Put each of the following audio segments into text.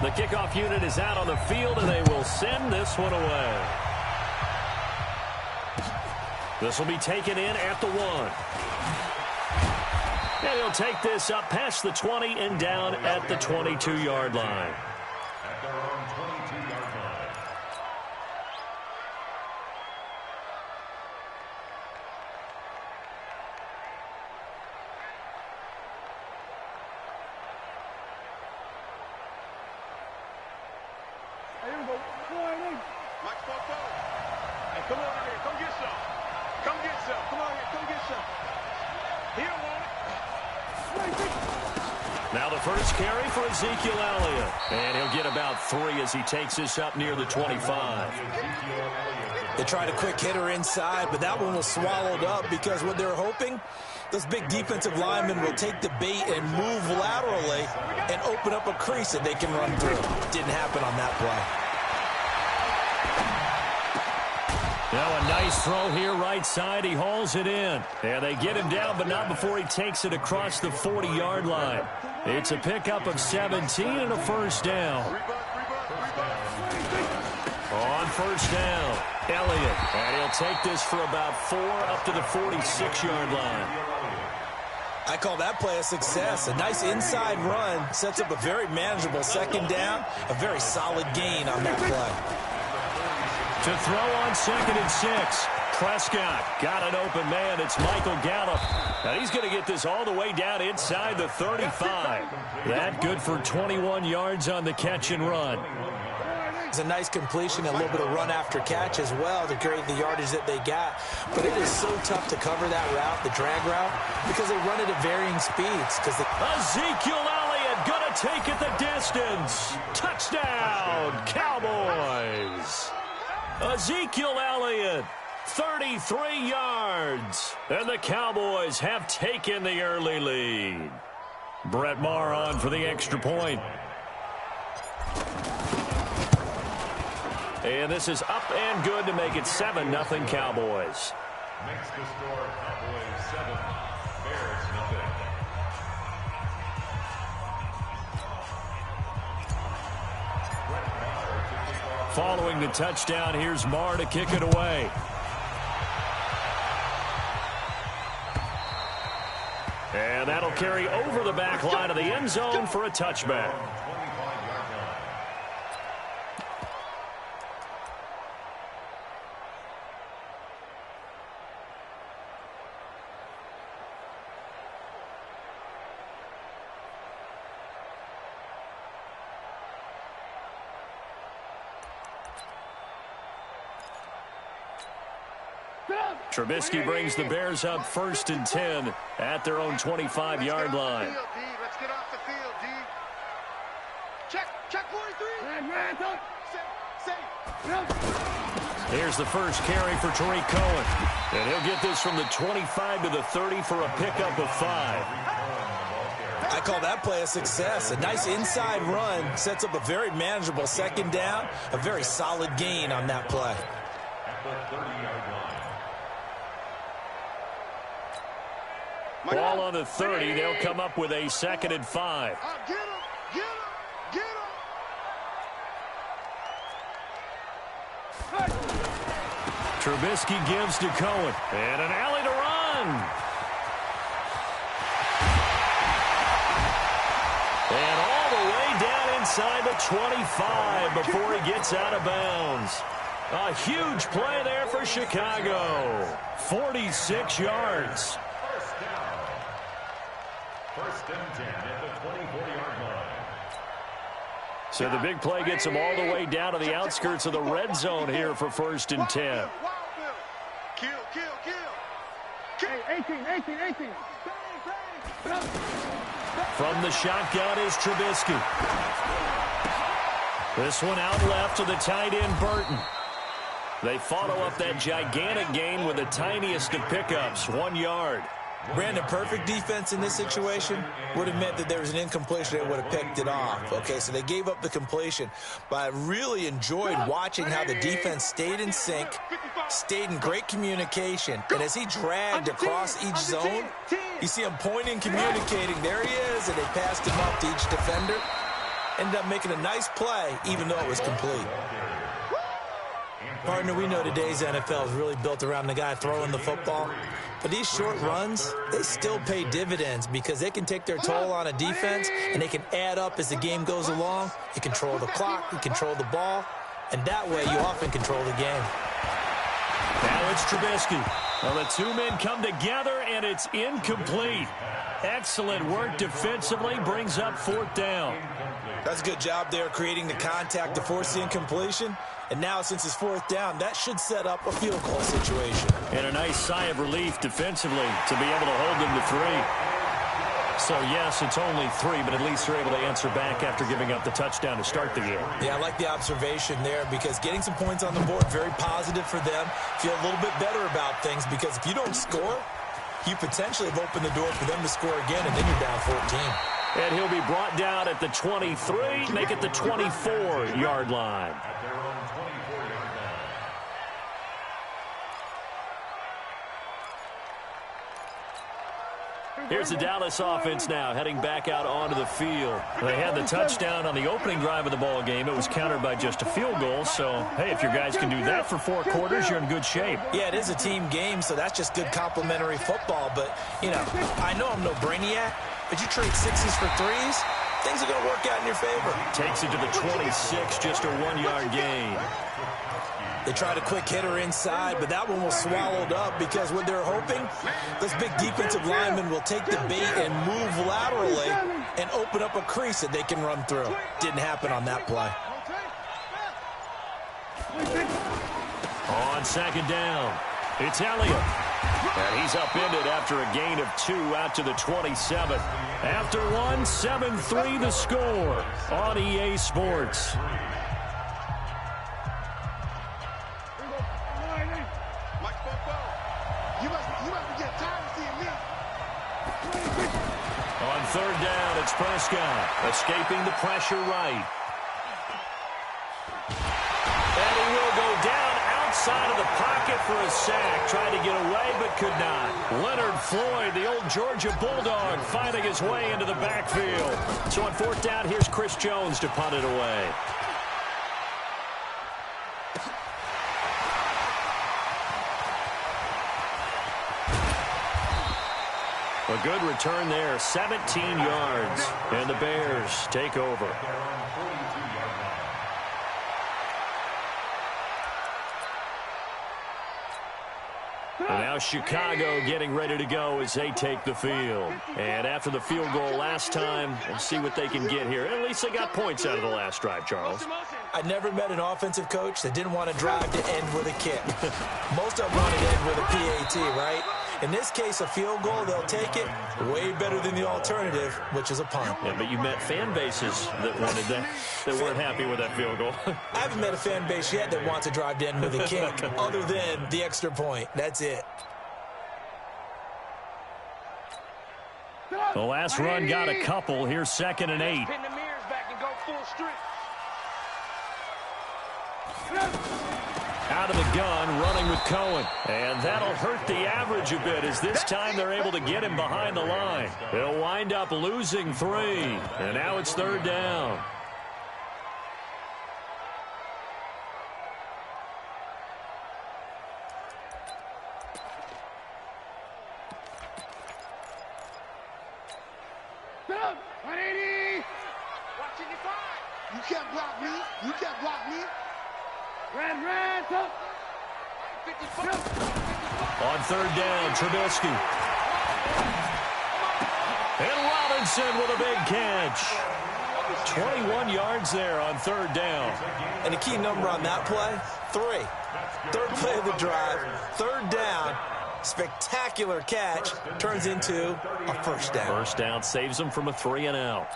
The kickoff unit is out on the field, and they will send this one away. This will be taken in at the 1. And he'll take this up past the 20 and down at the 22-yard line. At their own 22-yard line. Hey, here we go. Come on in. Mike, hey, come on in here. Come get some. Come get some. Come on here. Come get some. He don't want it. Now the first carry for Ezekiel Elliott. And he'll get about 3 as he takes this up near the 25. They tried a quick hitter inside, but that one was swallowed up because what they're hoping, those big defensive linemen will take the bait and move laterally and open up a crease that they can run through. Didn't happen on that play. Now a nice throw here right side. He hauls it in. And they get him down, but not before he takes it across the 40-yard line. It's a pickup of 17 and a first down. On first down, Elliott. And he'll take this for about 4 up to the 46-yard line. I call that play a success. A nice inside run sets up a very manageable second down. A very solid gain on that play. To throw on 2nd and 6. Prescott got an open man. It's Michael Gallup. And he's going to get this all the way down inside the 35. That good for 21 yards on the catch and run. It's a nice completion, a little bit of run after catch as well to create the yardage that they got. But it is so tough to cover that route, the drag route, because they run it at varying speeds. Ezekiel Elliott going to take it the distance. Touchdown, Cowboys. Ezekiel Elliott, 33 yards. And the Cowboys have taken the early lead. Brett Maher on for the extra point. And this is up and good to make it 7-0 Cowboys. Makes the score Cowboys 7, Bears 0. Following the touchdown, here's Maher to kick it away. And that'll carry over the back line of the end zone for a touchback. Trubisky brings the Bears up 1st and 10 at their own 25-yard line. Let's get off the field, D. Check 43. Here's the first carry for Tariq Cohen. And he'll get this from the 25 to the 30 for a pickup of 5. I call that play a success. A nice inside run sets up a very manageable second down. A very solid gain on that play. At the 30-yard line. Ball on the 30. They'll come up with a 2nd and 5. Get him! Trubisky gives to Cohen. And an alley to run. And all the way down inside the 25 before he gets out of bounds. A huge play there for Chicago. 46 yards. First and 10 at the 24-yard line. So the big play gets them all the way down to the outskirts of the red zone here for 1st and 10. Kill. Hey, 18. From the shotgun is Trubisky. This one out left to the tight end, Burton. They follow up that gigantic gain with the tiniest of pickups, 1 yard. Brandon, perfect defense in this situation would have meant that there was an incompletion that would have picked it off. Okay, so they gave up the completion. But I really enjoyed watching how the defense stayed in sync, stayed in great communication. And as he dragged across each zone, you see him pointing, communicating. There he is, and they passed him up to each defender. Ended up making a nice play, even though it was complete. Partner, we know today's NFL is really built around the guy throwing the football. But these short runs, they still pay dividends because they can take their toll on a defense and they can add up as the game goes along. You control the clock, you control the ball, and that way you often control the game. Now it's Trubisky. Well, the two men come together, and it's incomplete. Excellent work defensively, brings up 4th down. That's a good job there creating the contact to force the incompletion. And now, since it's 4th down, that should set up a field goal situation. And a nice sigh of relief defensively to be able to hold them to 3. So, yes, it's only 3, but at least they're able to answer back after giving up the touchdown to start the game. Yeah, I like the observation there because getting some points on the board, very positive for them. Feel a little bit better about things because if you don't score, you potentially have opened the door for them to score again, and then you're down 14. And he'll be brought down at the 23, make it the 24-yard line. Here's the Dallas offense now, heading back out onto the field. They had the touchdown on the opening drive of the ball game. It was countered by just a field goal. So, hey, if your guys can do that for 4 quarters, you're in good shape. Yeah, it is a team game, so that's just good complimentary football. But, you know, I know I'm no brainiac, but you trade 6s for 3s, things are going to work out in your favor. Takes it to the 26, just a 1-yard gain. They tried a quick hitter inside, but that one was swallowed up because what they're hoping, those big defensive linemen will take the bait and move laterally and open up a crease that they can run through. Didn't happen on that play. On 2nd down, it's Elliott. And he's upended after a gain of 2 out to the 27. After 1, 7-3 the score on EA Sports. On 3rd down, it's Prescott, escaping the pressure right. And he will go down outside of the pocket for a sack. Tried to get away, but could not. Leonard Floyd, the old Georgia Bulldog, finding his way into the backfield. So on 4th down, here's Chris Jones to punt it away. A good return there, 17 yards, and the Bears take over. And now Chicago getting ready to go as they take the field. And after the field goal last time, we'll see what they can get here. At least they got points out of the last drive, Charles. I never met an offensive coach that didn't want to drive to end with a kick. Most of them want to end with a PAT, right? In this case, a field goal, they'll take it way better than the alternative, which is a punt. Yeah, but you met fan bases that wanted that, that weren't happy with that field goal. I haven't met a fan base yet that wants to drive to end with a kick, other than the extra point. That's it. The last run got a couple. Here's 2nd and 8. Pin the mirrors back and go full strength. Out of the gun, running with Cohen. And that'll hurt the average a bit as this time they're able to get him behind the line. They'll wind up losing 3. And now it's 3rd down. You can't block me. You can't block me. On 3rd down, Trubisky. And Robinson with a big catch. 21 yards there on 3rd down. And the key number on that play, 3. 3rd play of the drive, 3rd down, spectacular catch, turns into a 1st down. 1st down saves them from a 3-and-out.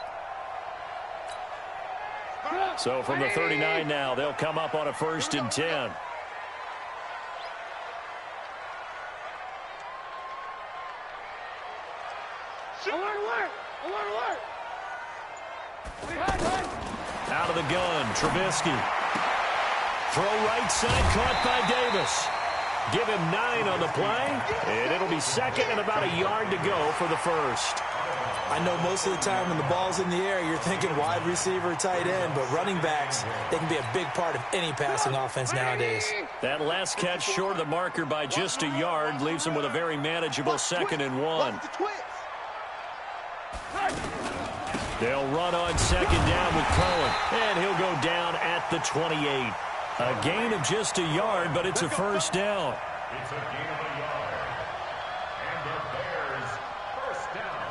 So from the 39 now, they'll come up on a 1st and 10. Out of the gun, Trubisky. Throw right side, caught by Davis. Give him 9 on the play, and it'll be 2nd and about a yard to go for the 1st. I know most of the time when the ball's in the air, you're thinking wide receiver, tight end, but running backs, they can be a big part of any passing offense nowadays. That last catch short of the marker by just a yard leaves him with a very manageable 2nd and 1. They'll run on 2nd down with Cohen, and he'll go down at the 28. A gain of just a yard, but it's a first down. It's a gain of a yard. And the Bears first down.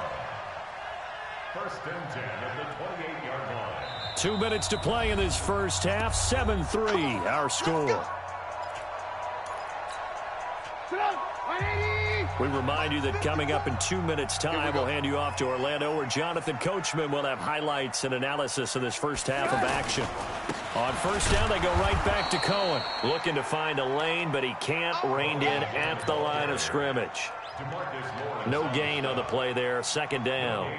1st and 10 at the 28-yard line. 2 minutes to play in this first half. 7-3, our score. We remind you that coming up in 2 minutes' time, we'll hand you off to Orlando, where Jonathan Coachman will have highlights and analysis of this first half of action. On first down, they go right back to Cohen. Looking to find a lane, but he can't. Reined in at the line of scrimmage. No gain on the play there. 2nd down.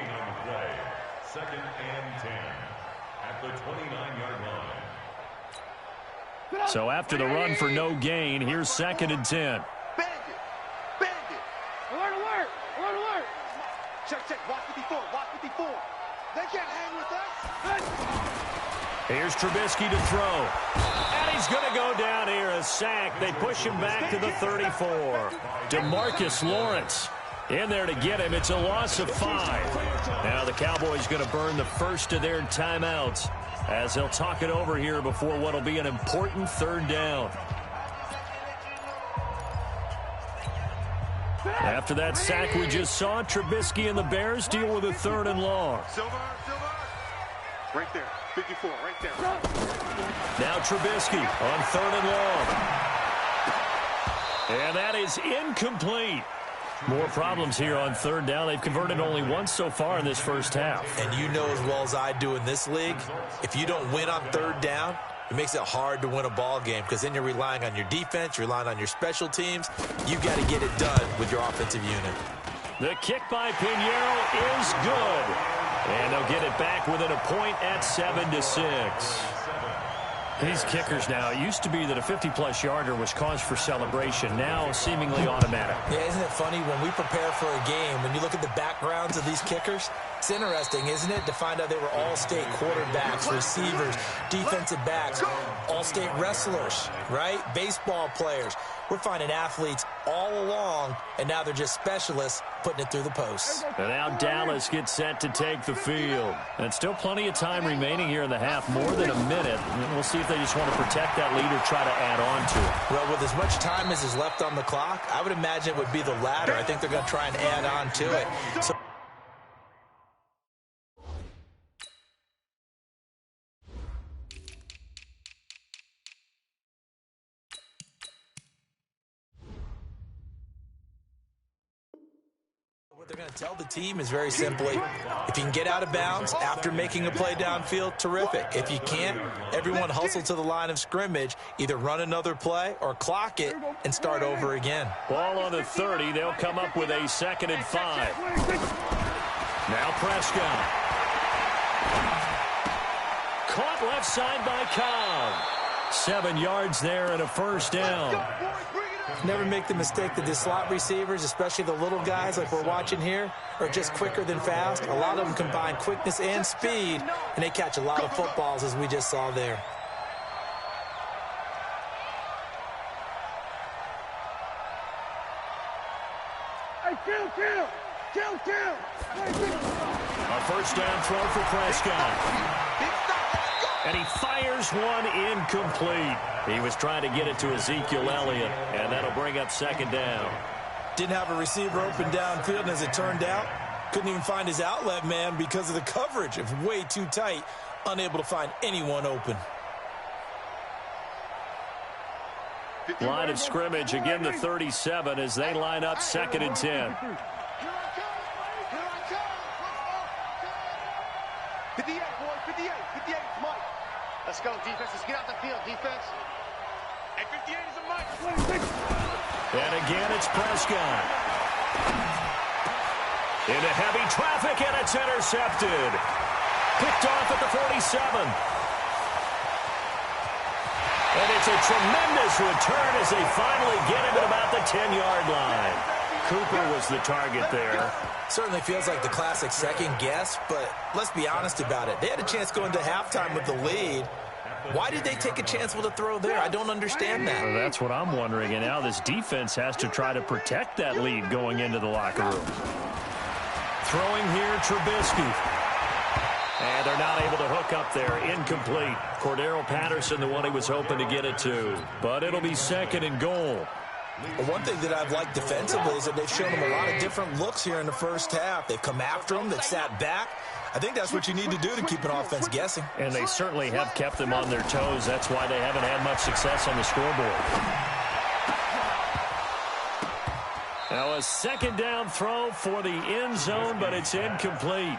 2nd and 10 at the 29-yard line. So after the run for no gain, here's 2nd and 10. Check. Watch 54. They can't hang with us. Here's Trubisky to throw. And he's going to go down here. A sack. They push him back to the 34. DeMarcus Lawrence in there to get him. It's a loss of 5. Now the Cowboys going to burn the first of their timeouts as they'll talk it over here before what will be an important 3rd down. After that sack we just saw, Trubisky and the Bears deal with a 3rd and long. Silver. Right there. 54, right there. Now Trubisky on 3rd and long. And that is incomplete. More problems here on 3rd down. They've converted only once so far in this first half. And you know as well as I do in this league, if you don't win on 3rd down, it makes it hard to win a ball game because then you're relying on your defense, you're relying on your special teams. You've got to get it done with your offensive unit. The kick by Pinheiro is good. And they'll get it back within a point at 7-6. These kickers now, it used to be that a 50-plus yarder was cause for celebration. Now seemingly automatic. Yeah, isn't it funny when we prepare for a game, when you look at the backgrounds of these kickers, it's interesting, isn't it, to find out they were all-state quarterbacks, receivers, defensive backs, all-state wrestlers, right? Baseball players. We're finding athletes all along, and now they're just specialists putting it through the posts. And now Dallas gets set to take the field. And still plenty of time remaining here in the half, more than a minute. And we'll see if they just want to protect that lead or try to add on to it. Well, with as much time as is left on the clock, I would imagine it would be the latter. I think they're going to try and add on to it. So what they're going to tell the team is very simply, if you can get out of bounds after making a play downfield, terrific. If you can't, everyone hustle to the line of scrimmage, either run another play or clock it and start over again. Ball on the 30. They'll come up with a 2nd and 5. Now Prescott. Caught left side by Cobb. 7 yards there and a first down. Never make the mistake that the slot receivers, especially the little guys like we're watching here, are just quicker than fast. A lot of them combine quickness and speed, and they catch a lot of footballs, as we just saw there. A first down throw for Prescott. And he fires one incomplete. He was trying to get it to Ezekiel Elliott, and that'll bring up 2nd down. Didn't have a receiver open downfield, and as it turned out, couldn't even find his outlet man because of the coverage. It was way too tight, unable to find anyone open. Line of scrimmage, again the 37 as they line up 2nd and 10. 58, boy, 58, 58, Mike. Let's go, defense. Let's get out the field, defense. And 58 is a Mike. And again, it's Prescott. Into heavy traffic, and it's intercepted. Picked off at the 47. And it's a tremendous return as they finally get him at about the 10-yard line. Cooper was the target there. Certainly feels like the classic second guess, but let's be honest about it. They had a chance going to halftime with the lead. Why did they take a chance with a throw there? I don't understand that. Well, that's what I'm wondering, and now this defense has to try to protect that lead going into the locker room. Throwing here, Trubisky. And they're not able to hook up there. Incomplete. Cordero Patterson, the one he was hoping to get it to. But it'll be second and goal. Well, one thing that I've liked defensively is that they've shown them a lot of different looks here in the first half. They've come after them. They've sat back. I think that's what you need to do to keep an offense guessing. And they certainly have kept them on their toes. That's why they haven't had much success on the scoreboard. Now a second down throw for the end zone, but it's incomplete.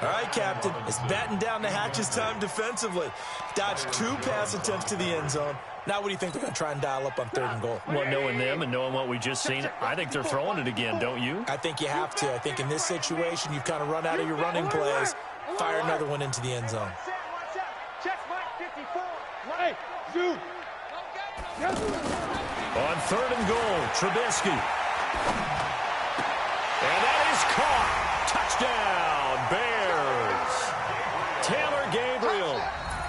All right, Captain. It's batten down the hatches time defensively. Dodged 2 pass attempts to the end zone. Now what do you think they're going to try and dial up on 3rd and goal? Well, knowing them and knowing what we just seen, I think they're throwing it again, don't you? I think you have to. I think in this situation, you've kind of run out of your running plays. Fire another one into the end zone. On 3rd and goal, Trubisky. And that is caught. Touchdown, Bears. Taylor Gabriel,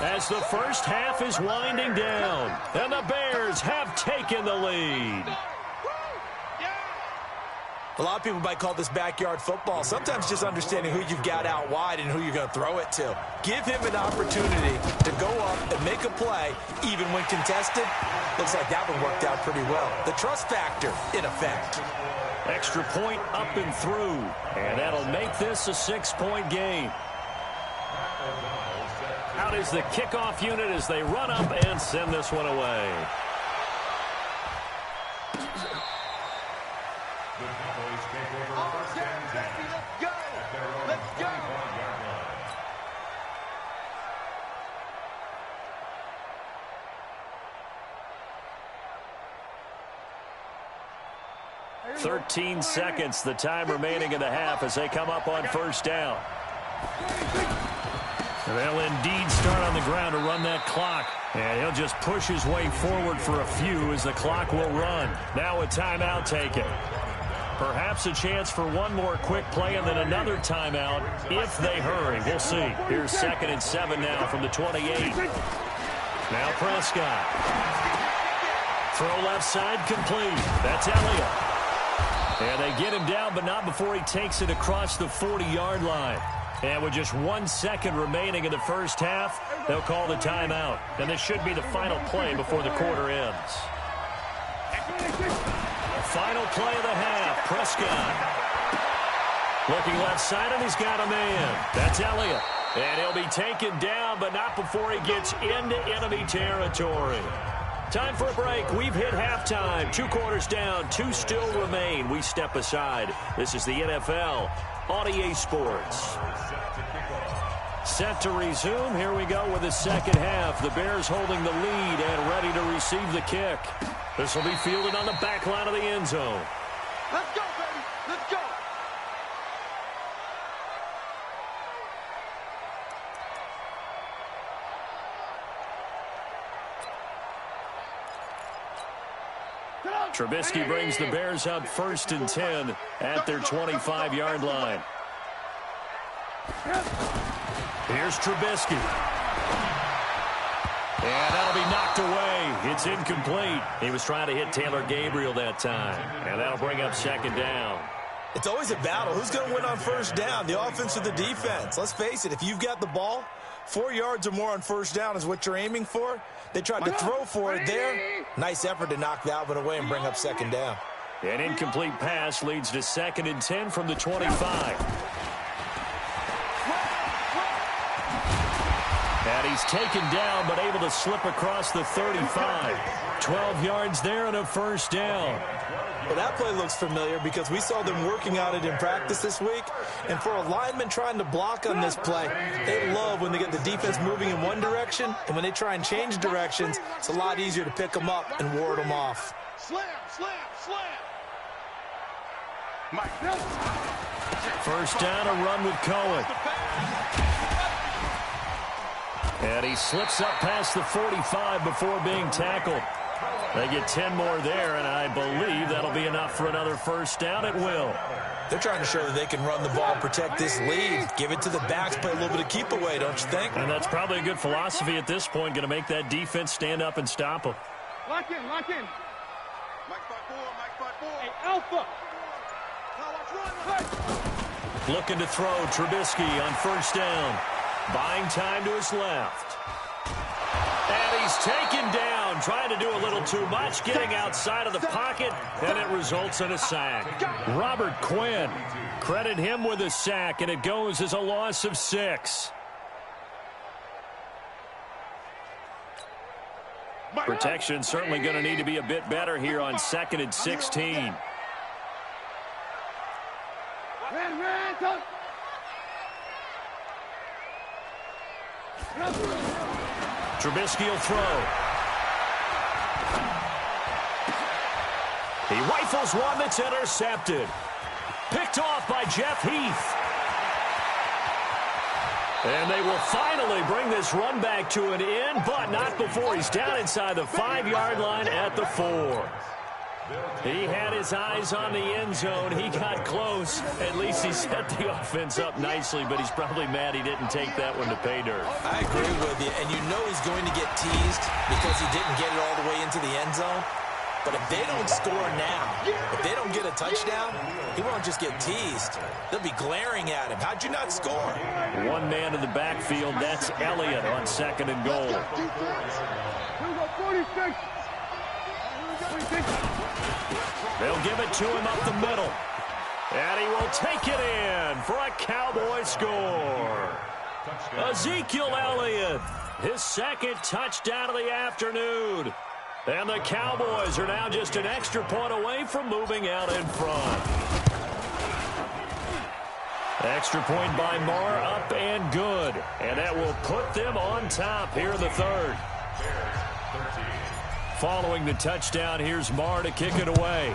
as the first half is winding down, and the Bears have taken the lead. A lot of people might call this backyard football. Sometimes just understanding who you've got out wide and who you're going to throw it to. Give him an opportunity to go up and make a play, even when contested. Looks like that one worked out pretty well. The trust factor, in effect. Extra point up and through, and that'll make this a 6-point game. Out is the kickoff unit as they run up and send this one away. The Cowboys take over first and 10. Let's go! Let's go! "13 seconds, the time remaining in the half as they come up on first down. And they'll indeed start on the ground to run that clock. And he'll just push his way forward for a few as the clock will run. Now a timeout taken. Perhaps a chance for one more quick play and then another timeout if they hurry. We'll see. Here's 2nd and 7 now from the 28. Now Prescott. Throw left side complete. That's Elliott. And they get him down, but not before he takes it across the 40-yard line. And with just 1 second remaining in the first half, they'll call the timeout. And this should be the final play before the quarter ends. Final play of the half, Prescott. Looking left side, and he's got a man. That's Elliott. And he'll be taken down, but not before he gets into enemy territory. Time for a break. We've hit halftime. 2 quarters down, 2 still remain. We step aside. This is the NFL on EA Sports. Set to resume. Here we go with the second half. The Bears holding the lead and ready to receive the kick. This will be fielded on the back line of the end zone. Let's go, baby. Let's go. Trubisky brings the Bears out 1st and 10 at their 25-yard line. Here's Trubisky. And that'll be knocked away. It's incomplete. He was trying to hit Taylor Gabriel that time. And that'll bring up 2nd down. It's always a battle. Who's going to win on first down, the offense or the defense? Let's face it, if you've got the ball, 4 yards or more on first down is what you're aiming for. They tried to throw for it there. Nice effort to knock that one away and bring up 2nd down. An incomplete pass leads to 2nd and 10 from the 25. And he's taken down, but able to slip across the 35. 12 yards there and a first down. Well, that play looks familiar because we saw them working on it in practice this week. And for a lineman trying to block on this play, they love when they get the defense moving in one direction. And when they try and change directions, it's a lot easier to pick them up and ward them off. Slam, slam, slam. First down, a run with Cohen. And he slips up past the 45 before being tackled. They get 10 more there, and I believe that'll be enough for another first down. It will. They're trying to show that they can run the ball, protect this lead, give it to the backs, play a little bit of keep away, don't you think? And that's probably a good philosophy at this point, going to make that defense stand up and stop them. Lock in, lock in. Mike 5-4, Mike 5-4. Hey, Alpha. Looking to throw, Trubisky on first down. Buying time to his left. And he's taken down, trying to do a little too much, getting outside of the pocket, and it results in a sack. Robert Quinn, credit him with a sack, and it goes as a loss of 6. Protection certainly going to need to be a bit better here on 2nd and 16. Trubisky will throw. He rifles one that's intercepted. Picked off by Jeff Heath. And they will finally bring this run back to an end, but not before he's down inside the 5-yard line at the 4. He had his eyes on the end zone. He got close. At least he set the offense up nicely, but he's probably mad he didn't take that one to pay dirt. I agree with you, and you know he's going to get teased because he didn't get it all the way into the end zone. But if they don't score now, if they don't get a touchdown, he won't just get teased. They'll be glaring at him. How'd you not score? One man in the backfield. That's Elliott on 2nd and goal. They'll give it to him up the middle. And he will take it in for a Cowboy score. Ezekiel Elliott, his 2nd touchdown of the afternoon. And the Cowboys are now just an extra point away from moving out in front. Extra point by Marr, up and good. And that will put them on top here in the 3rd. Following the touchdown, here's Marr to kick it away.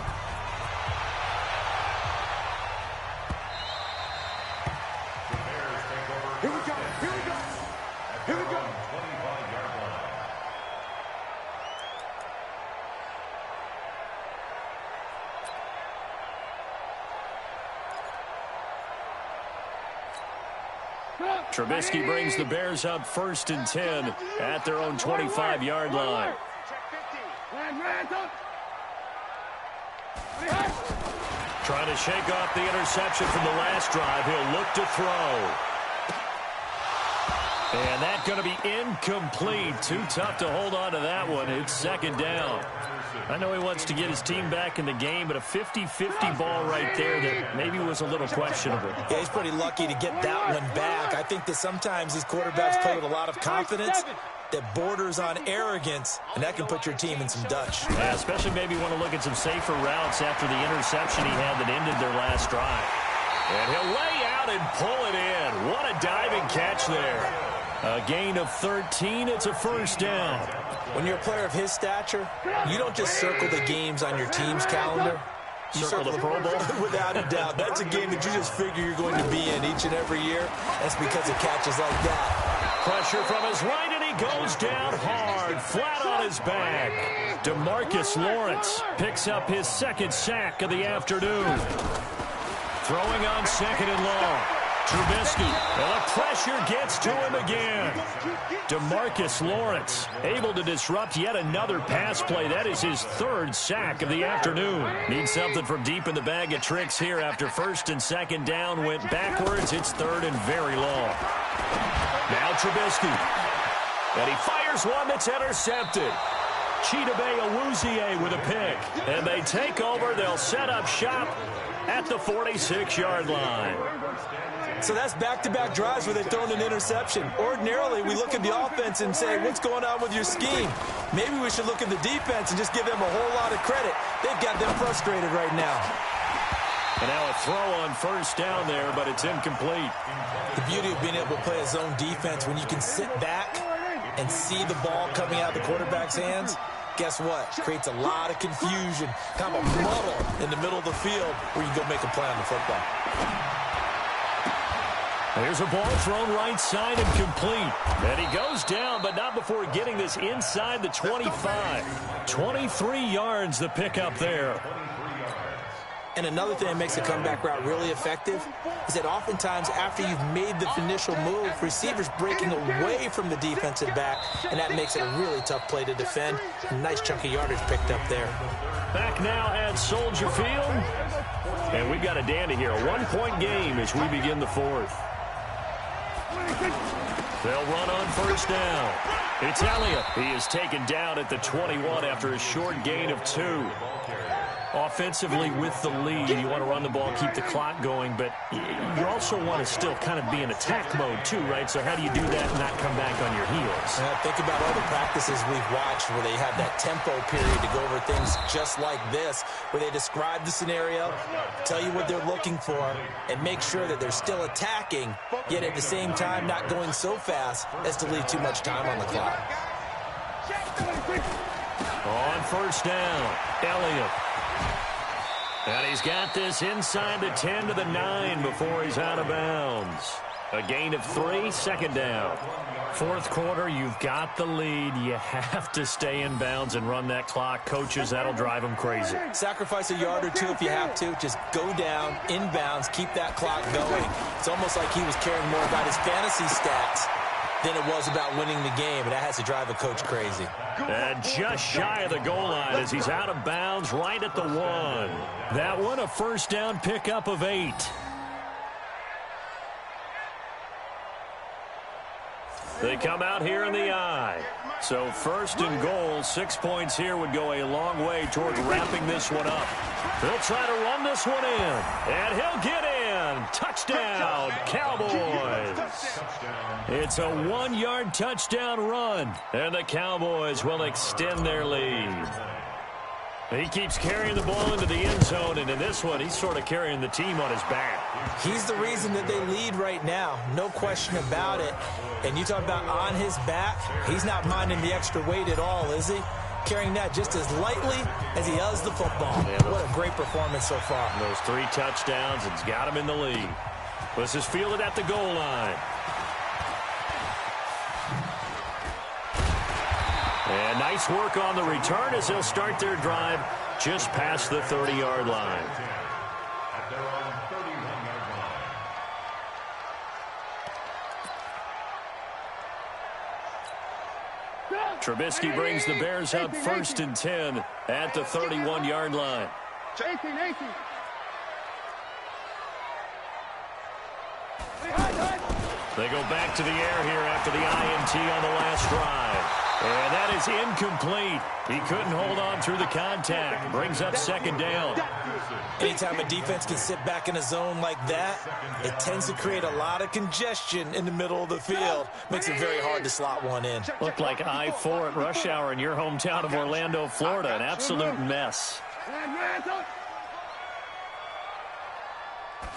Here we go, here we go, here we go. Trubisky brings the Bears up 1st and 10 at their own 25-yard line. Trying to shake off the interception from the last drive. He'll look to throw. And that's going to be incomplete. Too tough to hold on to that one. It's 2nd down. I know he wants to get his team back in the game, but a 50-50 ball right there that maybe was a little questionable. Yeah, he's pretty lucky to get that one back. I think that sometimes these quarterbacks play with a lot of confidence that borders on arrogance, and that can put your team in some Dutch. Yeah, especially maybe want to look at some safer routes after the interception he had that ended their last drive. And he'll lay out and pull it in. What a diving catch there. A gain of 13. It's a 1st down. When you're a player of his stature, you don't just circle the games on your team's calendar. You circle the Pro Bowl? Without a doubt. That's a game that you just figure you're going to be in each and every year. That's because of catches like that. Pressure from his right, and he goes down hard, flat on his back. DeMarcus Lawrence picks up his 2nd sack of the afternoon. Throwing on 2nd and long. Trubisky, and the pressure gets to him again. DeMarcus Lawrence able to disrupt yet another pass play. That is his 3rd sack of the afternoon. Needs something from deep in the bag of tricks here after 1st and 2nd down went backwards. It's 3rd and very long. Now Trubisky, and he fires one that's intercepted. Chidobe Awuzie with a pick, and they take over. They'll set up shop at the 46-yard line. So that's back-to-back drives where they've thrown an interception. Ordinarily, we look at the offense and say, what's going on with your scheme? Maybe we should look at the defense and just give them a whole lot of credit. They've got them frustrated right now. And now a throw on 1st down there, but it's incomplete. The beauty of being able to play a zone defense when you can sit back and see the ball coming out of the quarterback's hands, guess what? Creates a lot of confusion, kind of a muddle in the middle of the field where you go make a play on the football. Here's a ball thrown right side and complete. And he goes down, but not before getting this inside the 25. 23 yards the pickup there. And another thing that makes the comeback route really effective is that oftentimes after you've made the initial move, receivers breaking away from the defensive back, and that makes it a really tough play to defend. A nice chunk of yardage picked up there. Back now at Soldier Field. And we've got a dandy here. A one-point game as we begin the fourth. They'll run on first down. It's Elliott. He is taken down at the 21 after a short gain of 2. Offensively with the lead, you want to run the ball, keep the clock going, but you also want to still kind of be in attack mode too, right? So how do you do that and not come back on your heels? Think about all the practices we've watched where they have that tempo period to go over things just like this, where they describe the scenario, tell you what they're looking for, and make sure that they're still attacking, yet at the same time not going so fast as to leave too much time on the clock. On first down, Elliott. And he's got this inside the 10 to the 9 before he's out of bounds. A gain of 3, second down. Fourth quarter, you've got the lead. You have to stay in bounds and run that clock. Coaches, that'll drive them crazy. Sacrifice a yard or two if you have to. Just go down, in bounds, keep that clock going. It's almost like he was caring more about his fantasy stats than it was about winning the game, and that has to drive a coach crazy. And just shy of the goal line as he's out of bounds right at the 1. That one a first down pickup of 8. They come out here in the I. So first and goal, 6 points here would go a long way toward wrapping this one up. They'll try to run this one in, and he'll get in. Touchdown, Cowboys. It's a 1-yard touchdown run, and the Cowboys will extend their lead. He keeps carrying the ball into the end zone, and in this one, he's sort of carrying the team on his back. He's the reason that they lead right now, no question about it. And you talk about on his back, he's not minding the extra weight at all, is he? Carrying that just as lightly as he does the football. What a great performance so far. Those 3 touchdowns, it's got him in the lead. This is fielded at the goal line. And nice work on the return as they'll start their drive just past the 30-yard line. Trubisky brings the Bears up first and 10 at the 31-yard line. 18. They go back to the air here after the INT on the last drive. And that is incomplete. He couldn't hold on through the contact. Brings up second down. Anytime a defense can sit back in a zone like that, it tends to create a lot of congestion in the middle of the field. Makes it very hard to slot one in. Looked like I-4 at rush hour in your hometown of Orlando, Florida. An absolute mess.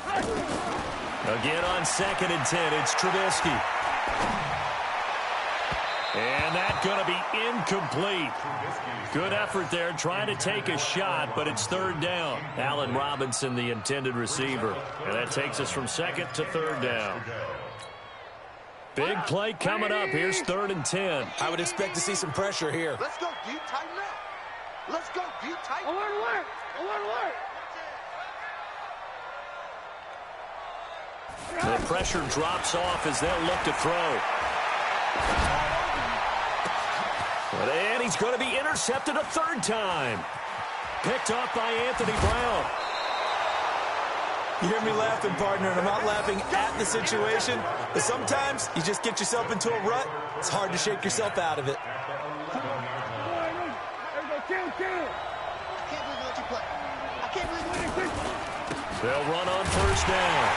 Again on second and 10, it's Trubisky. And that's going to be incomplete. Good effort there trying to take a shot, but it's third down. Allen Robinson, the intended receiver. And that takes us from second to third down. Big play coming up. Here's third and 10. I would expect to see some pressure here. Let's go deep, tighten up. Let's go deep, tighten up. The pressure drops off as they'll look to throw. And he's going to be intercepted a third time. Picked off by Anthony Brown. You hear me laughing, partner, and I'm not laughing at the situation, but sometimes you just get yourself into a rut. It's hard to shake yourself out of it. They'll run on first down.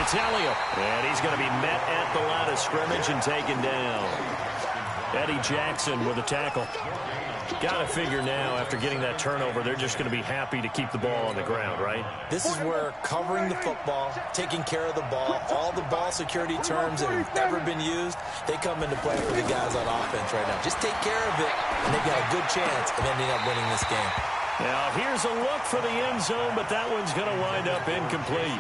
It's Elliott, and he's going to be met at the line of scrimmage and taken down. Eddie Jackson with a tackle. Got to figure now, after getting that turnover, they're just going to be happy to keep the ball on the ground, right? This is where covering the football, taking care of the ball, all the ball security terms that have ever been used, they come into play for the guys on offense right now. Just take care of it, and they've got a good chance of ending up winning this game. Now, here's a look for the end zone, but that one's going to wind up incomplete.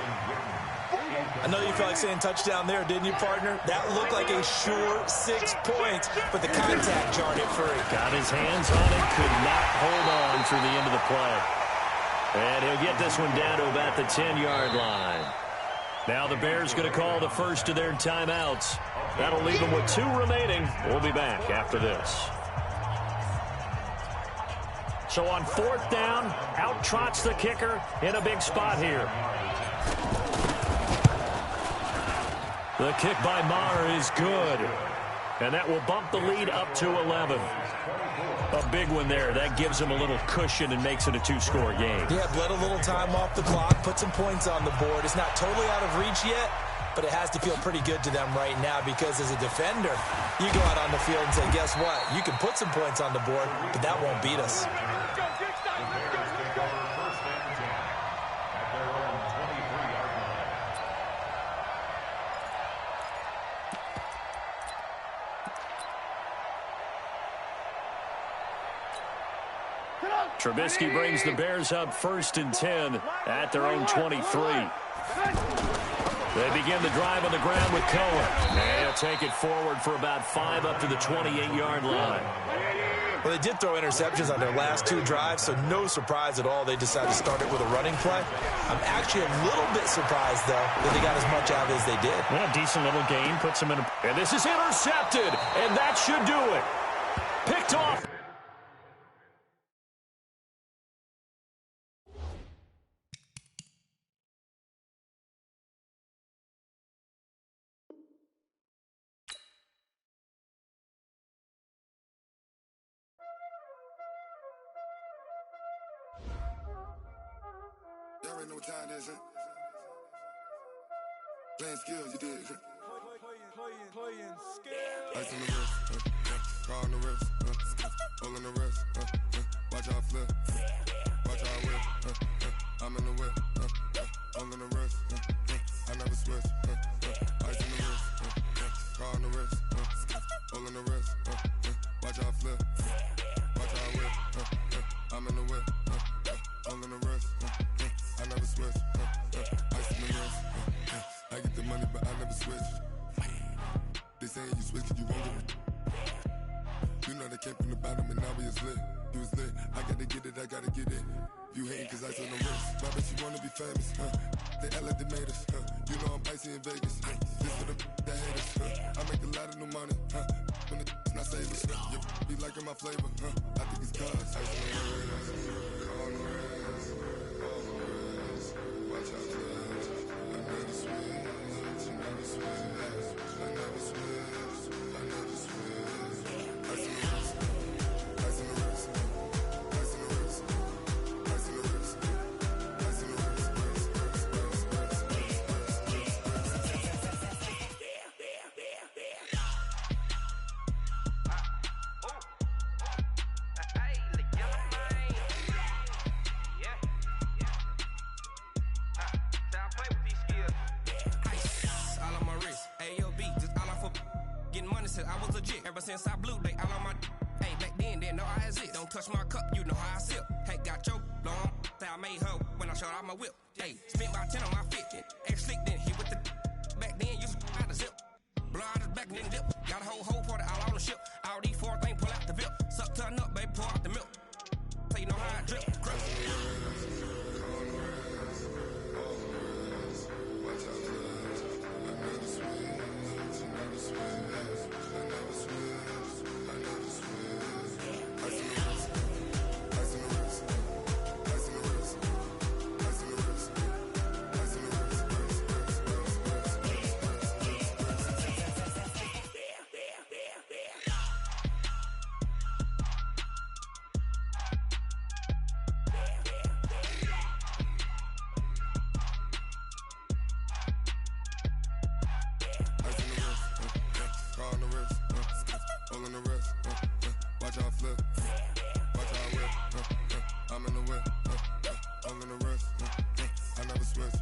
I know you felt like saying touchdown there, didn't you, partner? That looked like a sure 6 points, but the contact jarred it free. Got his hands on it, could not hold on through the end of the play. And he'll get this one down to about the 10-yard line. Now the Bears going to call the first of their timeouts. That'll leave them with 2 remaining. We'll be back after this. So on 4th down, out trots the kicker in a big spot here. The kick by Maher is good. And that will bump the lead up to 11. A big one there. That gives them a little cushion and makes it a 2-score game. Yeah, bled a little time off the clock, put some points on the board. It's not totally out of reach yet, but it has to feel pretty good to them right now because as a defender, you go out on the field and say, guess what? You can put some points on the board, but that won't beat us. Trubisky brings the Bears up 1st and 10 at their own 23. They begin the drive on the ground with Cohen. And he'll take it forward for about 5 up to the 28-yard line. Well, they did throw interceptions on their last 2 drives, so no surprise at all they decided to start it with a running play. I'm actually a little bit surprised, though, that they got as much out as they did. Well, a decent little gain puts them in a... And this is intercepted, and that should do it. Picked off. Y'all already know what time it is, huh? Playing skills, you did. Playing skills. Ice on the wrist, car on the wrist, hole in the wrist, watch out flip, watch out whip, I'm in the whip, hole in the wrist, I never switch, ice on the wrist, car on the wrist, hole in the wrist, watch out flip, watch out whip, I'm in the whip, hole in the wrist, I never switch, ice in the wrist, I get the money but I never switch. They saying you switch cause you won't get it. You know they came from the bottom and now we is lit. You was lit, I gotta get it, I gotta get it. You hating cause ice on the wrist. Why bet you wanna be famous, They act like they made us, You know I'm icy in Vegas, This for the that hate us, I make a lot of new money, When the not savers, You be liking my flavor, I think it's cause ice on the wrist, on the wrist, on the wrist. Watch out for this, I never switch, I never switch. I never switch, I never switch. Ice in the wrist, ice in the wrist, ice in the wrist, ice in the wrist, ice in the wrist, I was legit ever since I blew they all on my hey back then didn't know I exist. Don't touch my cup, you know how I sip. Hey, got your long say I made her when I showed out my whip. Hey, spent about 10 on my fit, ex slick then hit with the back then used to out the zip. Blow out his back and then dip. Got a whole party all on the ship. All these 4 things pull out the VIP. Suck turn up, baby, pour out the milk. So you know how I drip. Crush. Watch out flip, watch out whip, I'm in the whip, hole in the wrist, I never switch.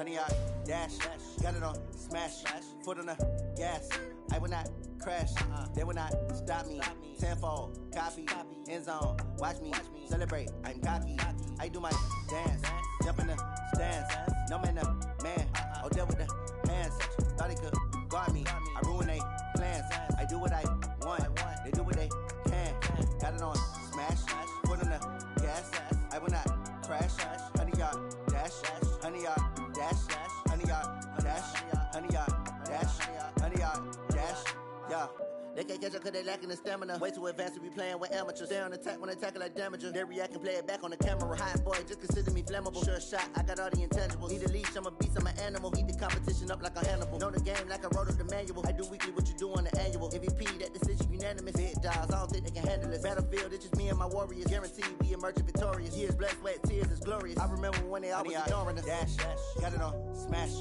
100-yard dash. Got it on smash. Foot on the gas. I will not crash. They will not stop me. Tenfold, copy, end zone. Watch me celebrate. I'm cocky. I do my dance. Jump in the stands. No man, man. Oh, deal with the hands. Thought he could guard me. I ruin they plans. I do what I want. They do what they can. Got it on smash. Foot on the gas. I will not crash. 100-yard dash. 100-yard dash. 100-yard dash. 100-yard dash. 100-yard dash. Yeah. They can't catch up cause they lacking the stamina. Way too advanced to be playing with amateurs. Stay on attack when they tackle like damager. They react and play it back on the camera. Hot boy, just consider me flammable. Sure shot, I got all the intangibles. Need a leash, I'm a beast, I'm an animal. Eat the competition up like a Hannibal. Know the game like I wrote up the manual. I do weekly what you do on the annual. MVP, that decision unanimous. Hit dials, I don't think they can handle it. Battlefield, it's just me and my warriors. Guaranteed we emerge victorious. Years, blood, sweat, tears is glorious. I remember when they always ignoring us. Dash, got it on smash.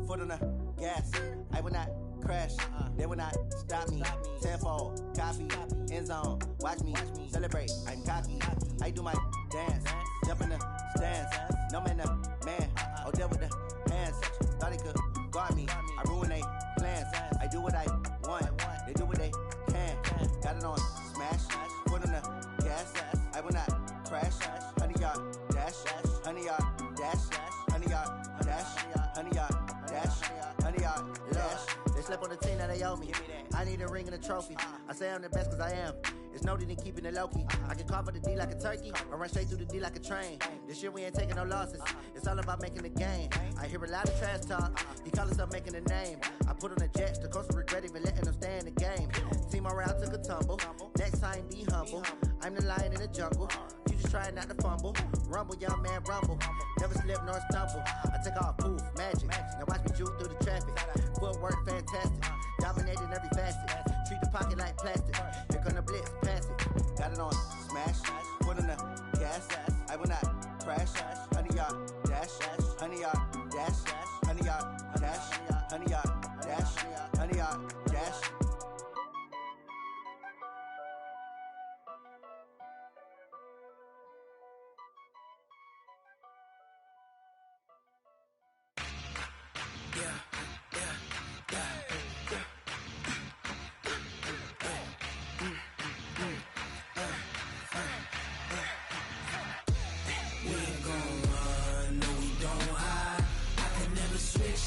Foot on the gas. I will not crash. They will not stop me. Tenfold, copy, end zone. Watch me celebrate. I'm cocky. I do my dance. Jump in the stands. No man, man. Oh, deal with the hands. Thought he could guard me. I ruin they plans. I do what I want. They do what they can. Got it on smash. Foot on the gas. I will not crash. 100-yard dash. 100-yard dash. 100-yard dash. 100-yard dash. 100-yard dash. They slept on the team that they owe me. I need a ring and a trophy. I say I'm the best cause I am. It's noted in keeping it low-key. I can carve up the D like a turkey or run straight through the D like a train. This year we ain't taking no losses. It's all about making the game. I hear a lot of trash talk. He call himself making a name. I put on the jets. The coach will regret even letting them stay in the game. Team morale took a tumble. Next time be humble. I'm the lion in the jungle. You just try not to fumble. Rumble, young man, rumble. Never slip nor stumble. I take off, poof, magic. Now watch me juke through the traffic. Footwork fantastic. Dominating every facet. Treat the pocket like plastic. Here come the blitz, pass it. Got it on smash. Foot on the gas. I will not crash. 100-yard dash. 100-yard dash. 100-yard dash. 100-yard dash. 100-yard dash.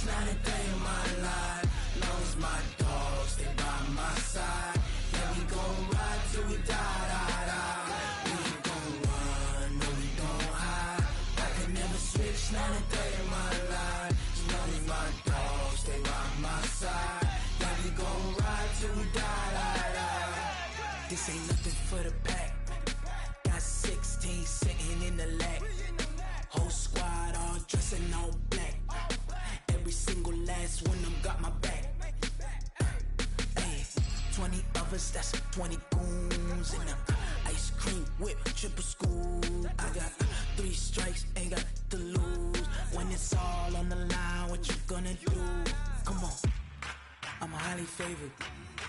Not a day in my life. Long as my dogs stay by my side. Yeah, we gon' ride till we die. We ain't gon' run, no we don't hide. I can never switch, not a day in my life. As long as my dogs stay by my side. Yeah, we gon' ride till we die. This ain't nothing for the pack. Got 16 sitting in the lap. Whole squad all dressing all black. Every single last one of them got my back. Hey, 20 of us, that's 20 goons in the ice cream whip, triple scoop. I got 3 strikes, ain't got to lose. When it's all on the line, what you gonna do? Come on, I'm highly favored.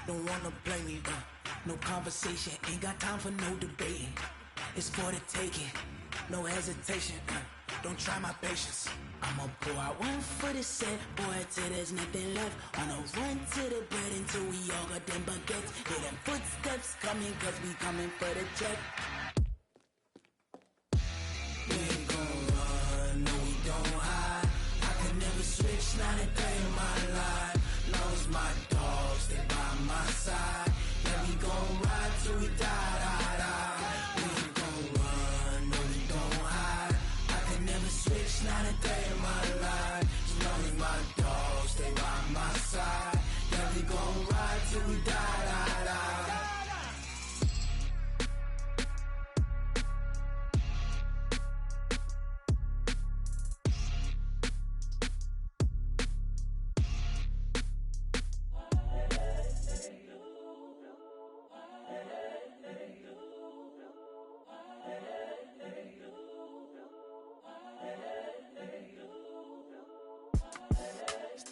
Don't wanna play me, no conversation. Ain't got time for no debating. It's for the taking, no hesitation. Don't try my patience. I'ma pour out one for the set, boy, till there's nothing left. On a run to the bread until we all got them baguettes. Hear them footsteps coming, cause we coming for the check. We ain't gon' run, no we don't hide. I can never switch, not a day in my life. Long as my dogs stay by my side. Yeah, we gon' ride till we die. We ain't gon' run, no we don't hide. I can never switch, not a day in my life. As long as my dogs stay by my side. Yeah, we gon' ride till we die.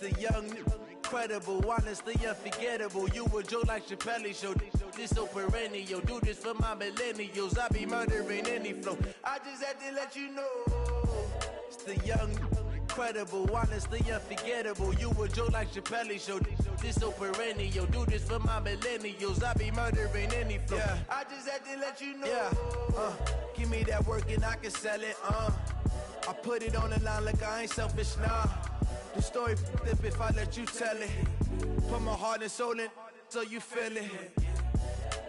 The young, incredible, honestly unforgettable. You a joke like Chappelle show. This so perennial. Do this for my millennials. I be murdering any flow. I just had to let you know. It's the young, incredible, honestly unforgettable. You a joke like Chappelle show. This so perennial. Do this for my millennials. I be murdering any flow. Yeah. I just had to let you know. Yeah. Give me that work and I can sell it. I put it on the line like I ain't selfish, nah. The story f***ed if I let you tell it. Put my heart and soul in so you feel it.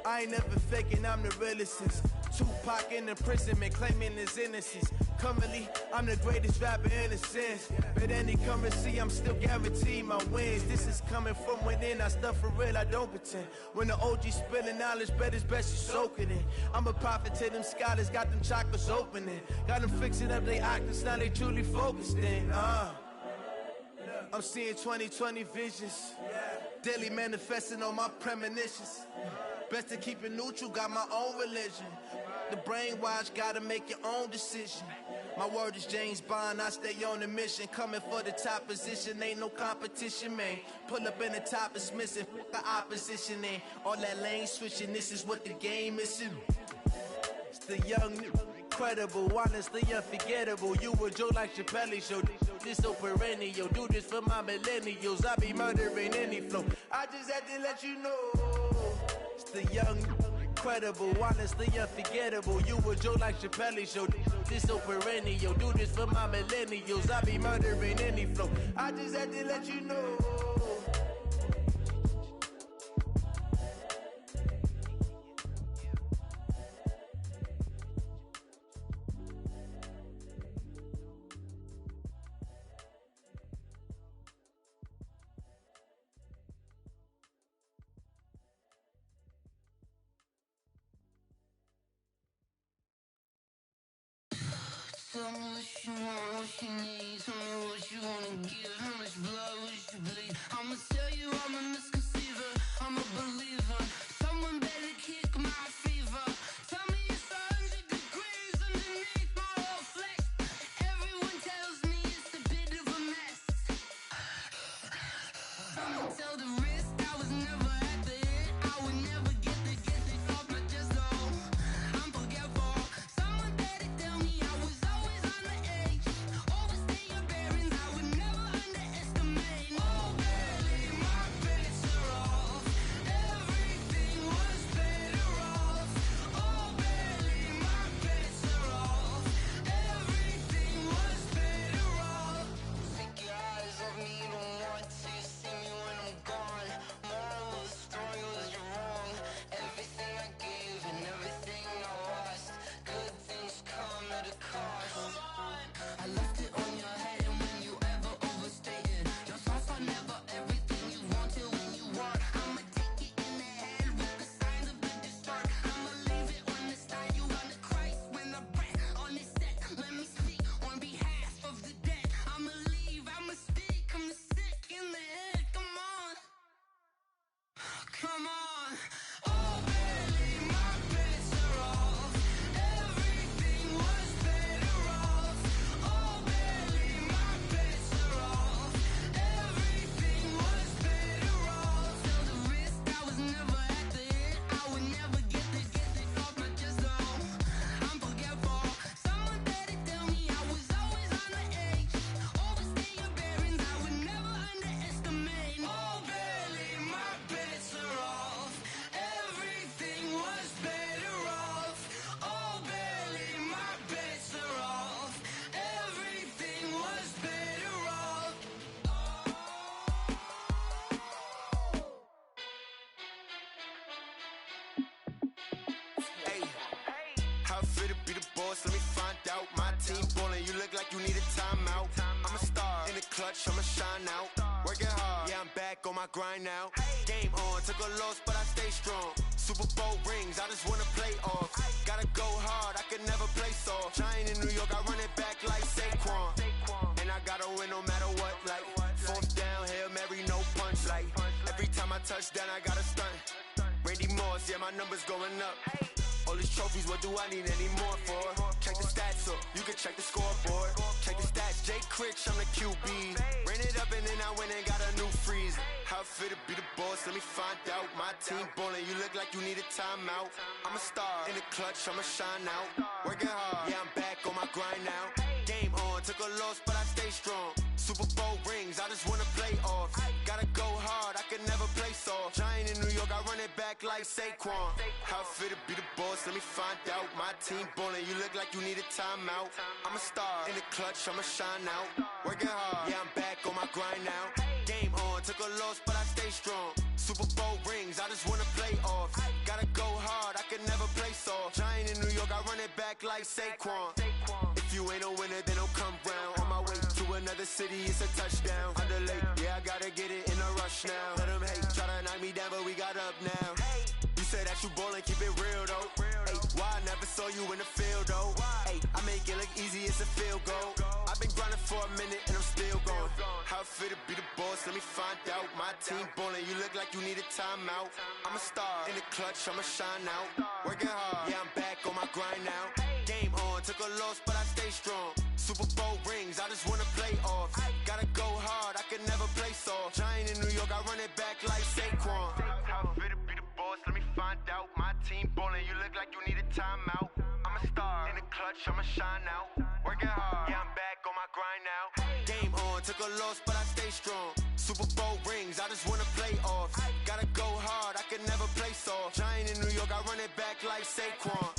I ain't never faking, I'm the realest since Tupac in imprisonment, claiming his innocence. Currently, I'm the greatest rapper in a sense. But any currency, I'm still guaranteed my wins. This is coming from within, I stuff for real, I don't pretend. When the OG spilling knowledge, bet it's best you soak it in. I'm a prophet to them scholars, got them chakras opening. Got them fixing up they octaves, now they truly focused in. I'm seeing 2020 visions, daily manifesting on my premonitions. Best to keep it neutral, got my own religion. The brainwash, gotta make your own decision. My word is James Bond, I stay on a mission. Coming for the top position, ain't no competition, man. Pull up in the top is missing, the opposition ain't. All that lane switching, this is what the game is. It's the young, incredible, honestly unforgettable. You a joke like Chappelle show. This so perennial. Do this for my millennials. I be murdering any flow. I just had to let you know. It's the young, incredible, honestly unforgettable. You a joke like Chappelle show. This so perennial. Do this for my millennials. I be murdering any flow. I just had to let you know. Tell me what you want, what you need. Tell me what you wanna give. How much blood would you bleed? I'ma tell you I'm a misconceiver. I'm a believer. Someone better kick my fever. Tell me it's 100 degrees underneath my whole flesh. Everyone tells me it's a bit of a mess. I'ma tell the risk I was never at the end. I would never get this off my chest though. I'm forgetful. Someone better tell me I was always on the edge. Overstay your bearings, I would never underestimate. Oh, barely my bets are off. Everything was better off. Oh, barely my bets are off. Everything was better off. Take your eyes off me, don't want to see me when I'm gone. Moral of the story was you're wrong. Everything I gave and everything I lost. Good things come at a cost. I left it on your head, and when you ever overstay it, your thoughts are never everything you wanted when you want. I'ma take it in the head with the signs of the distort. I'ma leave it on the side. You on the Christ when the breath on this set. Let me speak on behalf of the dead. I'ma leave, I'ma speak. I'm the sick in the head. Come on, come on. Oh, barely my bets are off. Everything was better off. Oh, barely my bets are off. Everything was better off. Tell the risk I was never at the end. I would never get this off my chest though. I'm forgetful. Someone better tell me I was always on the edge. Overstay your bearings, I would never underestimate. Oh, barely my bets are off. Everything was better off. Oh, barely my bets are off. Everything was better off. Hey, how it feel to be the boss? Let me find out. My team ballin', you look like you need a timeout. I'm a star in the clutch, I'ma shine out. Working hard, yeah, I'm back on my grind now. Game on, took a loss, but I stay strong. Super Bowl rings, I just wanna play off. Gotta go hard, I can never play soft. Giant in New York, I run it back like Saquon. And I gotta win no matter what, like fourth down, Hail Mary, no punch. Like every time I touch down, I gotta stunt. Randy Moss, yeah, my numbers going up. All these trophies, what do I need any more for? Check the stats up, you can check the scoreboard. Check the stats, Jay Critch, I'm the QB. Ran it up and then I went and got a new freeze. How it feel to be the boss, let me find out. My team ballin', you look like you need a timeout. I'm a star in the clutch, I'ma shine out. Working hard, yeah, I'm back on my grind now. Game on, took a loss, but I stay strong. rings, I just wanna play off. Gotta go hard, I can never play soft. Giant in New York, I run it back like Saquon. How fit to be the boss, let me find out. My team ballin', you look like you need a timeout. I'm a star, in the clutch, I'ma shine out. Working hard, yeah, I'm back on my grind now. Game on, took a loss, but I stay strong. Super Bowl rings, I just wanna play off. Gotta go hard, I can never play soft. Giant in New York, I run it back like Saquon. If you ain't a winner, then don't come round. On my way to another city, it's a touchdown. Underlay, yeah, I gotta get it in a rush now. Let them hate, try to knock me down, but we got up now. You said that you ballin', keep it real though. Ay, why I never saw you in the field though? Ay, I make it look easy, it's a field goal. I've been grinding for a minute and I'm still going. How it feel to be the boss, let me find out. My team ballin', you look like you need a timeout. I'm a star, in the clutch, I'ma shine out. Working hard, yeah, I'm back on my grind now. Game on, took a loss, but I stay strong. Super Bowl rings, I just wanna play off. Gotta go hard, I can never play soft. Giant in New York, I run it back like Saquon. How it feel to be the boss, let me find out. My team ballin', you look like you need a timeout. I'm a star, in the clutch, I'ma shine out. Working hard, yeah, I'm back on my grind now. Game on, took a loss, but I stay strong. Super Bowl rings, I just wanna play off. Gotta go hard, I can never play soft. Giant in New York, I run it back like Saquon.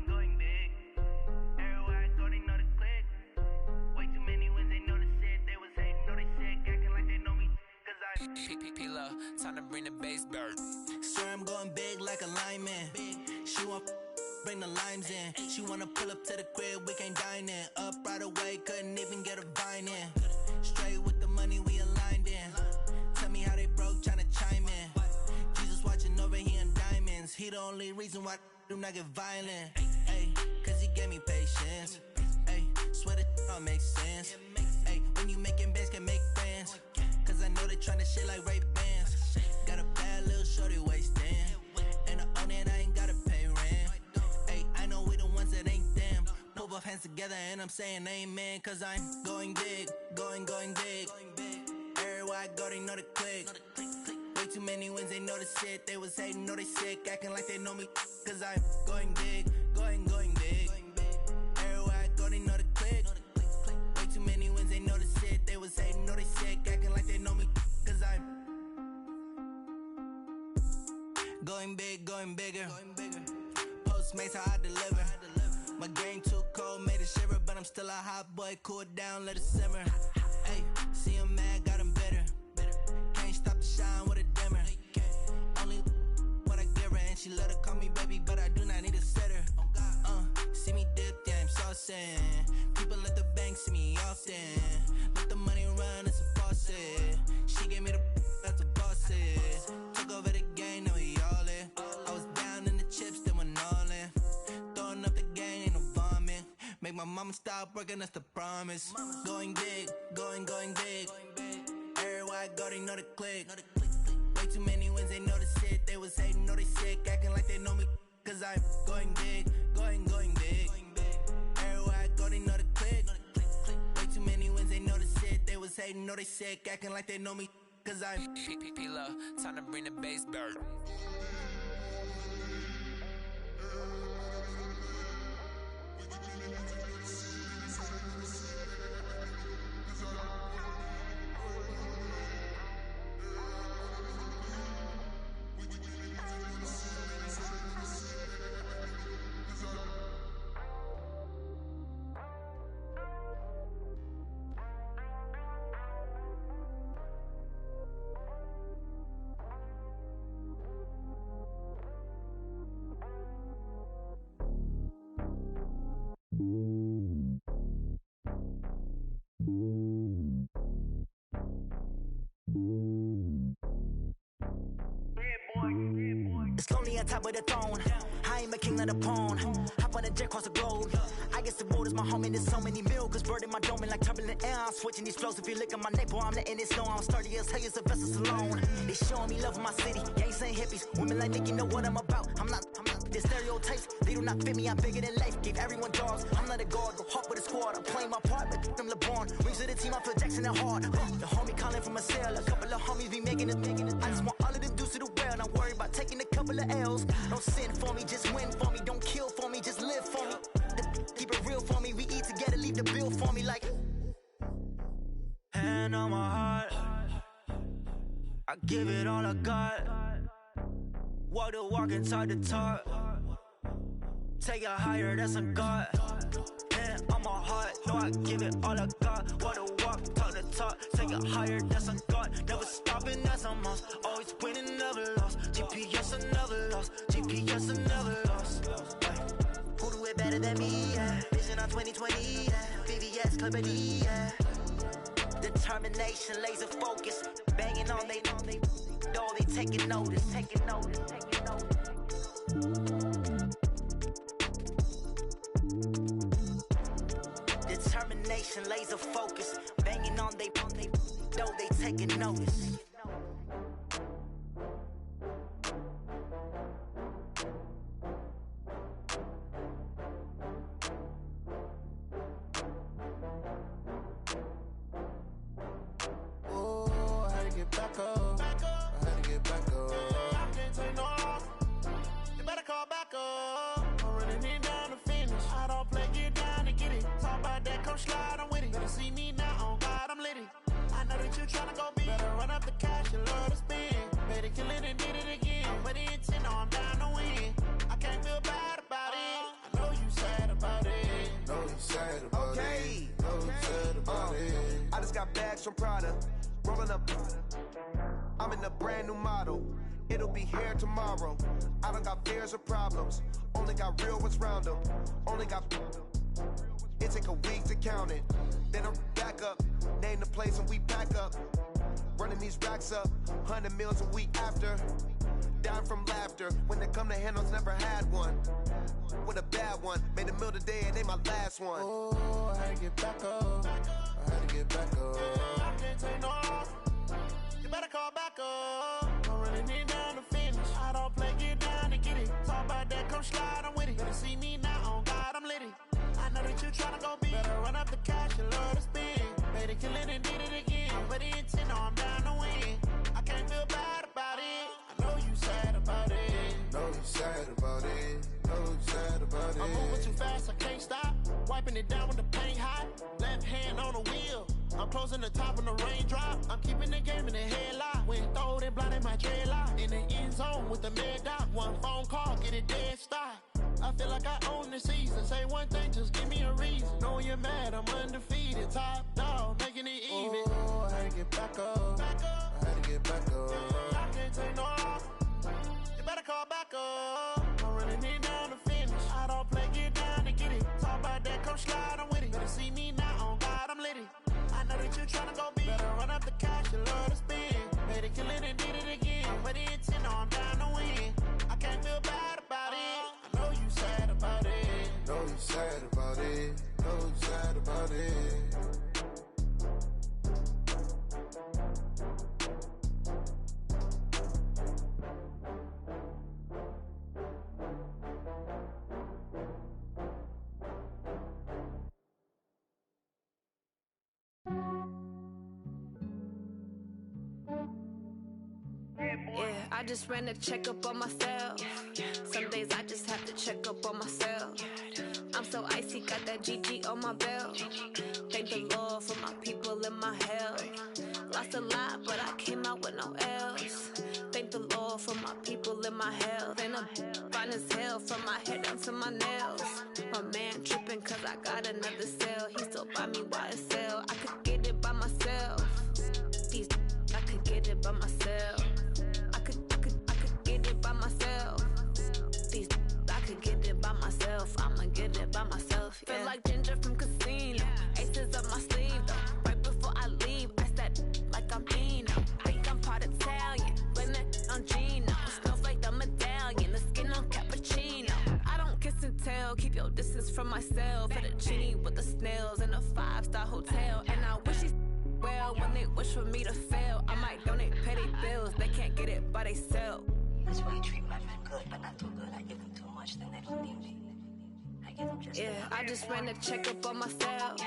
Going big. Everywhere I go, they know the click. Time to bring the bass bird. Swear I'm going big like a lineman. She want bring the limes in. She wanna pull up to the crib, we can't dine in. Up right away, couldn't even get a vine in. Straight with the money we aligned in. Tell me how they broke, tryna chime in. Jesus watching over here in diamonds. He the only reason why I do not get violent. Ay, cause he gave me patience. Ay, swear that all makes sense. Ay, when you making bands can make friends. Cause I know they tryna shit like Ray-Bans. Got a bad little shorty wasting. And I own it, I ain't gotta pay rent. Ay, I know we the ones that ain't them. Put both hands together and I'm saying amen. Cause I'm going big, going big. Everywhere I go, they know the click. Way too many wins, they know the shit. They was hating, know they sick, acting like they know me. Cause I'm going big, going big. Everywhere I go, they know the click. Way too many wins, they know the shit. They was hating, know they sick, acting like they know me. Cause I'm going big, going bigger. Postmates how I deliver. My game too cold, made it shiver, but I'm still a hot boy. Cool it down, let it simmer. Hey, see him mad, got him bitter. Can't stop the shine with a dimmer. Only what I give her, and she let her call me baby, but I do not need a sitter. See me dip, yeah, I'm saucing. People let the bank see me often. Let the money run, it's a faucet. She gave me the that's a boss is. Took over the game, now we all in. I was down in the chips, then went all in. Throwing up the game, ain't no vomit. Make my mama stop working, that's the promise. Going big, going big. Everywhere I go, they know the click. Way too many wins, they know the shit. They was hating, know they sick, acting like they know me. Cause I'm going big, going big. Everywhere I go, they know the click. Way too many wins, they know the shit. They was hating, know they sick, acting like they know me. Cause I'm time to bring the bass bird. It's lonely on top of the throne. I ain't a king of the pawn. Hop on a jet across the globe. I guess the world is my home and there's so many milk. Cause bird in my dome and like turbulent air. I'm switching these flows. If you look at my neck, boy, I'm letting it snow. I'm sturdy as hell, as a vessel alone. They showing me love in my city. Gangs saying hippies. Women like Nick, you know what I'm about. I'm not the stereotypes. They do not fit me. I'm bigger than life. Give everyone dogs. I'm not a guard. Go hawk with a squad. I'm playing my part, but I'm LeBron. Rings of the team, I feel Jackson and hard. The homie calling from a cell. A couple of homies be making it. I just want all of them dudes to do well. Not worry about taking a couple of L's. Don't sin for me, just win for me. Don't kill for me, just live for me. Keep it real for me. We eat together, leave the bill for me like. Hand on my heart, I give it all I got. Walk the walk and talk the talk. Take it higher, that's a God. Hand on my heart, no, I give it all I got. Walk the walk, talk the talk. Take it higher, that's a God. Never stopping, that's a must. Always winning, never lost. GPS, I never lost. GPS, I never lost. Who do it better than me? Yeah. Vision on 2020. Yeah. VVS, Clippity. Yeah. Determination, laser focus. Banging on they door, they taking notice. Taking notice. Determination, laser focus. Banging on they door, they taking notice. Back up. I had to get back up. I can't take no loss. You better call back up. I'm running it down to finish. I don't play, get down to get it. Talk about that, come slide, I'm with it. Better see me now, on God, I'm lit it. I know that you tryna go big. Better run up the cash, you love to spend. Better kill it and did it again. With the intent, no, I'm down to win. I can't feel bad about it. I know you sad about it. Know you sad about it. Know you sad about it. I just got bags from Prada. Rolling up. I'm in a brand new model. It'll be here tomorrow. I don't got fears or problems. Only got real ones round them. Only got... It take a week to count it. Then I'm back up. Name the place and we pack up. Running these racks up. 100 meals a week after. Down from laughter. When they come to handles, never had one. With a bad one. Made a meal today and they my last one. Oh, I had to get back up. I had to get back up. I can't take no off. You better call back up. I'm running it down to finish. I don't play, get down to get it. Talk about that, come slide, I'm with it. Better see me now, on God, I'm litty. I know that you tryna go big. Better run up the cash, you love to spend. Better kill it and did it again. I put it in 10, no, I'm down to win. I can't feel bad about it. I know you sad about it. Know you sad about it. Know you sad about it. I'm moving too fast, I can't stop. Wiping it down with the paint hot. Left hand on the wheel. I'm closing the top when the raindrop. I'm keeping the game in the headlock. When throwed and blinded my dreadlock. In the end zone with the mad dot. One phone call, get it dead stop. I feel like I own the season. Say one thing, just give me a reason. Knowing you're mad, I'm undefeated. Top dog, making it even. Oh, I had to get back up. I had to get back up. I can't take no off. You better call back up. I'm running it down to finish. I don't play, get down to get it. Talk about that, come slide, I'm with it. Better see me now, on God, I'm litty. I know that you tryna go big. Better run up the cash, you love to spend. Made it, kill it, and did it again. Put it in 10, no, I'm down to win. I can't feel bad about it. I know you sad about it. Know you sad about it. Know you sad about it. Yeah, I just ran a checkup on myself. Some days I just have to check up on myself. I'm so icy, got that GG on my belt. Thank the Lord for my people in my health. Lost a lot, but I came out with no L's. Thank the Lord for my people in my health. And I'm fine as hell from my head down to my nails. My man tripping cause I got another cell. He still buy me YSL. I could get it by myself. These I could get it by myself. I could get it by myself. These I could get it by myself. I'ma get it by myself. Yeah. Feel like Ginger from Casino. Aces up my sleeve though. Right before I leave, I said like I'm Dino. Think I'm part Italian. Blame that on Gino. Snowflake the medallion. The skin on cappuccino. I don't kiss and tell. Keep your distance from myself. Fettuccine with the snails in a 5-star hotel. And I wish he's well when they wish for me to fail. I might donate petty bills. They can't get it by themselves. That's why you treat my men good, but not too good. I give them too much, then they don't need me. I give them just yeah, I just ran a checkup on myself.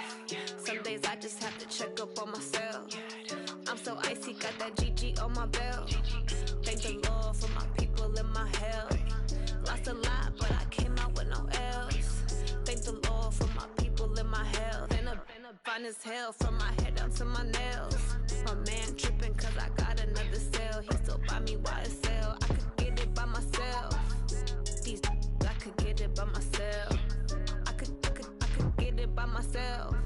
Some days I just have to check up on myself. I'm so icy, got that GG on my belt. Thank the Lord for my people in my health. Lost a lot, but I came out with no L's. Thank the Lord for my people in my health. And I'm fine as hell from my head down to my nails. My man tripping cause I got another cell. He still buy me YSL. I could get it by myself. These I could get it by myself. I could get it by myself.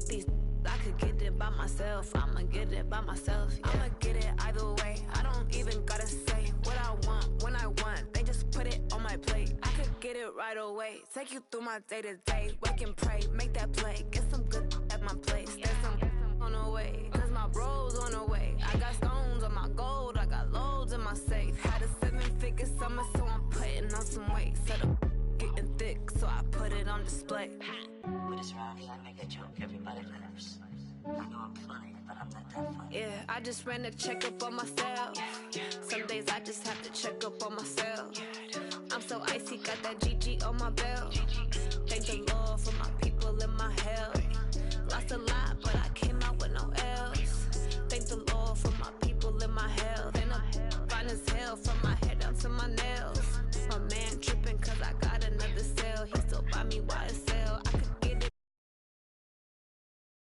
These I could get it by myself. I'ma get it by myself. Yeah. I'ma get it either way. I don't even gotta say what I want when I want. They just put it on my plate. I could get it right away. Take you through my day to day. Wake and pray, make that play. Get some good at my place. There's some on the way. Cause my bro's on the way. I got stones on my gold. I got loads in my safe. Had a 7-figure summer, so I'm putting on some weight. Set up getting thick, so I put it on display. With this round here, I make a joke. Everybody laughs. I know I'm funny, but I'm not that funny. Yeah, I just ran a checkup on myself. Some days I just have to check up on myself. I'm so icy, got that GG on my belt. Thank the Lord for my people in my health. Lost a lot, but I came out with no L's. Thank the Lord for my people in my health. And I'm fine as hell from my head down to my nails. My man tripping cause I got another cell. He still buy me YSL.